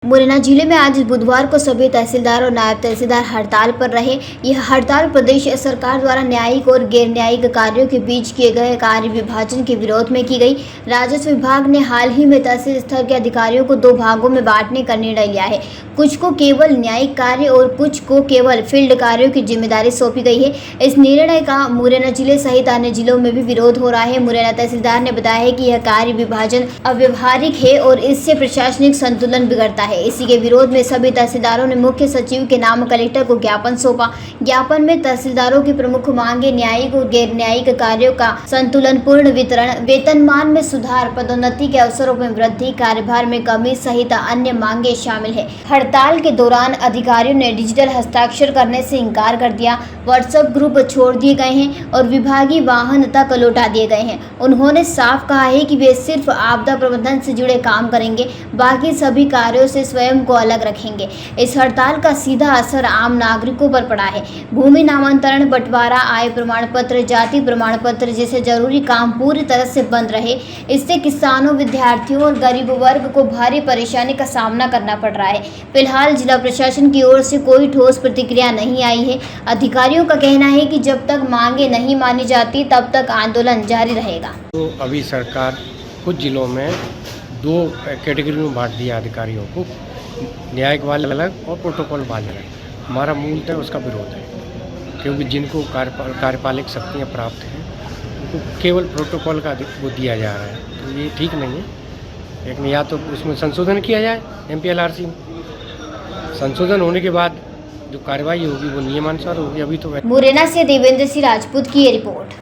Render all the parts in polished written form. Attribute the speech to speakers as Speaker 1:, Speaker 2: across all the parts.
Speaker 1: मुरैना जिले में आज बुधवार को सभी तहसीलदार और नायब तहसीलदार हड़ताल पर रहे। यह हड़ताल प्रदेश सरकार द्वारा न्यायिक और गैर न्यायिक कार्यों के बीच किए गए कार्य विभाजन के विरोध में की गई। राजस्व विभाग ने हाल ही में तहसील स्तर के अधिकारियों को 2 भागों में बांटने का निर्णय लिया है। कुछ को केवल न्यायिक कार्य और कुछ को केवल फील्ड कार्यों की जिम्मेदारी सौंपी गई है। इस निर्णय का मुरैना जिले सहित अन्य जिलों में भी विरोध हो रहा है। मुरैना तहसीलदार ने बताया है कि यह कार्य विभाजन अव्यवहारिक है और इससे प्रशासनिक संतुलन बिगड़ता है। इसी के विरोध में सभी तहसीलदारों ने मुख्य सचिव के नाम कलेक्टर को ज्ञापन सौंपा। ज्ञापन में तहसीलदारों की प्रमुख मांगे न्यायिक और गैर न्यायिक कार्यों का संतुलन पूर्ण वितरण, वेतनमान में सुधार, पदोन्नति के अवसरों में वृद्धि, कार्यभार में कमी सहित अन्य मांगे शामिल है। हड़ताल के दौरान अधिकारियों ने डिजिटल हस्ताक्षर करने से इनकार कर दिया। व्हाट्सएप ग्रुप छोड़ दिए गए हैं और विभागीय वाहन तक लौटा दिए गए हैं। उन्होंने साफ कहा है कि वे सिर्फ आपदा प्रबंधन से जुड़े काम करेंगे, बाकी सभी कार्यों से स्वयं को अलग रखेंगे। इस हड़ताल का सीधा असर आम नागरिकों पर पड़ा है। भूमि नामांतरण, बंटवारा, आय प्रमाण पत्र, जाति प्रमाण पत्र जैसे जरूरी काम पूरी तरह से बंद रहे। इससे किसानों, विद्यार्थियों और गरीब वर्ग को भारी परेशानी का सामना करना पड़ रहा है। फिलहाल जिला प्रशासन की ओर से कोई ठोस प्रतिक्रिया नहीं आई है। अधिकारियों का कहना है कि जब तक मांगे नहीं मानी जाती तब तक आंदोलन जारी रहेगा।
Speaker 2: तो अभी सरकार कुछ जिलों में 2 कैटेगरी में बांट दिया अधिकारियों को, न्यायिक वाले अलग और प्रोटोकॉल वाले अलग। हमारा मूलतः उसका विरोध है, क्योंकि जिनको कार्यपालिक शक्तियाँ प्राप्त हैं उनको केवल प्रोटोकॉल का वो दिया जा रहा है, तो ये ठीक नहीं है। लेकिन या तो उसमें संशोधन किया जाए, MPLRC में संशोधन होने के बाद जो कार्रवाई होगी वो नियमानुसार होगी। अभी तो
Speaker 1: मुरैना से देवेंद्र सिंह राजपूत की ये रिपोर्ट।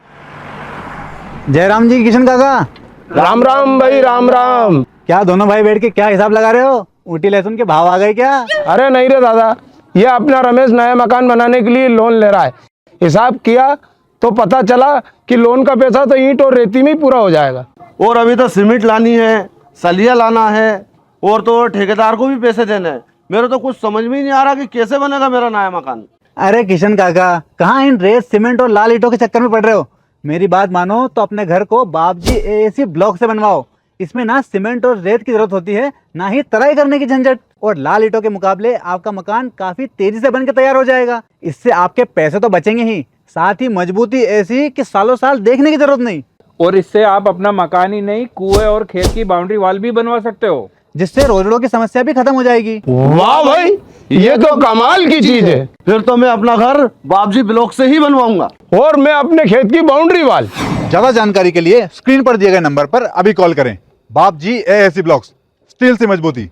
Speaker 3: जयराम जी, किशन काका,
Speaker 4: राम राम भाई, राम राम।
Speaker 3: क्या दोनों भाई बैठ के क्या हिसाब लगा रहे हो? ऊटी लहसुन के भाव आ गए क्या?
Speaker 4: अरे नहीं रे दादा, ये अपना रमेश नया मकान बनाने के लिए लोन ले रहा है। हिसाब किया तो पता चला कि लोन का पैसा तो ईंट और रेती में ही पूरा हो जाएगा।
Speaker 5: और अभी तो सीमेंट लानी है, सलिया लाना है और तो ठेकेदार को भी पैसे देने हैं। मेरे तो कुछ समझ में ही नहीं आ रहा कि कैसे बनेगा मेरा नया मकान।
Speaker 3: अरे किशन काका, कहाँ इन रेत, सीमेंट और लाल ईंटों के चक्कर में पड़ रहे हो? मेरी बात मानो तो अपने घर को बाबजी AAC ब्लॉक से बनवाओ। इसमें ना सीमेंट और रेत की जरूरत होती है, ना ही तराई करने की झंझट। और लाल ईंटों के मुकाबले आपका मकान काफी तेजी से बनकर तैयार हो जाएगा। इससे आपके पैसे तो बचेंगे ही, साथ ही मजबूती ऐसी कि सालों साल देखने की जरूरत नहीं।
Speaker 6: और इससे आप अपना मकान ही नहीं, कुएं और खेत की बाउंड्री वॉल भी बनवा सकते हो,
Speaker 3: जिससे रोजड़ों की समस्या भी खत्म हो जाएगी।
Speaker 4: वाह भाई, ये तो कमाल की चीज है।
Speaker 5: फिर तो मैं अपना घर बाबजी ब्लॉक से ही बनवाऊंगा
Speaker 4: और मैं अपने खेत की बाउंड्री वाल।
Speaker 7: ज्यादा जानकारी के लिए स्क्रीन पर दिए गए नंबर पर अभी कॉल करें। बाबजी AAC ब्लॉक्स, स्टील से मजबूती।